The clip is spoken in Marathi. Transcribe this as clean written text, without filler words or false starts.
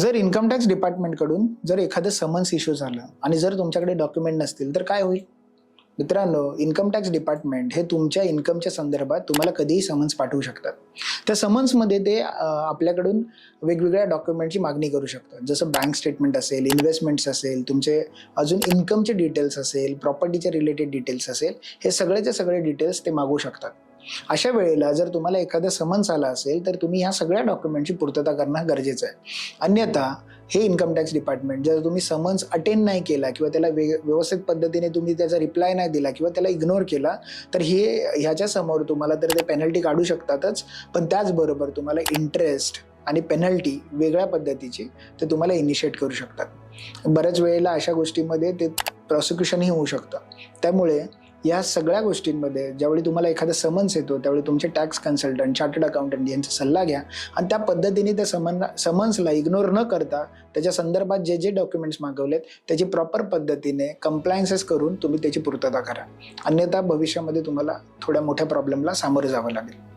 जर इन्कम टॅक्स डिपार्टमेंटकडून जर एखादं समन्स इश्यू झालं आणि जर तुमच्याकडे डॉक्युमेंट नसतील तर काय होईल? मित्रांनो, इन्कम टॅक्स डिपार्टमेंट हे तुमच्या इन्कमच्या संदर्भात तुम्हाला कधीही समन्स पाठवू शकतात. त्या समन्समध्ये ते आपल्याकडून वेगवेगळ्या डॉक्युमेंटची मागणी करू शकतात. जसं बँक स्टेटमेंट असेल, इन्व्हेस्टमेंट्स असेल, तुमचे अजून इन्कमचे डिटेल्स असेल, प्रॉपर्टीचे रिलेटेड डिटेल्स असेल, हे सगळेचे सगळे डिटेल्स ते मागू शकतात. अशा वेळेला जर तुम्हाला एखादा समन्स आला असेल तर तुम्ही ह्या सगळ्या डॉक्युमेंटची पूर्तता करणं गरजेचं आहे. अन्यथा हे इन्कम टॅक्स डिपार्टमेंट जर तुम्ही समन्स अटेंड नाही केला किंवा त्याला व्यवस्थित पद्धतीने तुम्ही त्याचा रिप्लाय नाही दिला किंवा त्याला इग्नोर केला तर ह्याच्या समोर तुम्हाला तर ते पेनल्टी काढू शकतातच, पण त्याचबरोबर तुम्हाला इंटरेस्ट आणि पेनल्टी वेगळ्या पद्धतीची ते तुम्हाला इनिशिएट करू शकतात. बऱ्याच वेळेला अशा गोष्टींमध्ये ते प्रॉसिक्युशनही होऊ शकतं. त्यामुळे या सगळ्या गोष्टींमध्ये ज्यावेळी तुम्हाला एखादा समन्स येतो त्यावेळी तुमचे टॅक्स कन्सल्टंट, चार्टर्ड अकाउंटंट यांचा सल्ला घ्या आणि त्या पद्धतीने त्या समन्सला इग्नोर न करता त्याच्या संदर्भात जे जे डॉक्युमेंट्स मागवलेत त्याची प्रॉपर पद्धतीने कंप्लायन्सेस करून तुम्ही त्याची पूर्तता करा. अन्यथा भविष्यामध्ये तुम्हाला थोड्या मोठ्या प्रॉब्लेमला सामोरं जावं लागेल.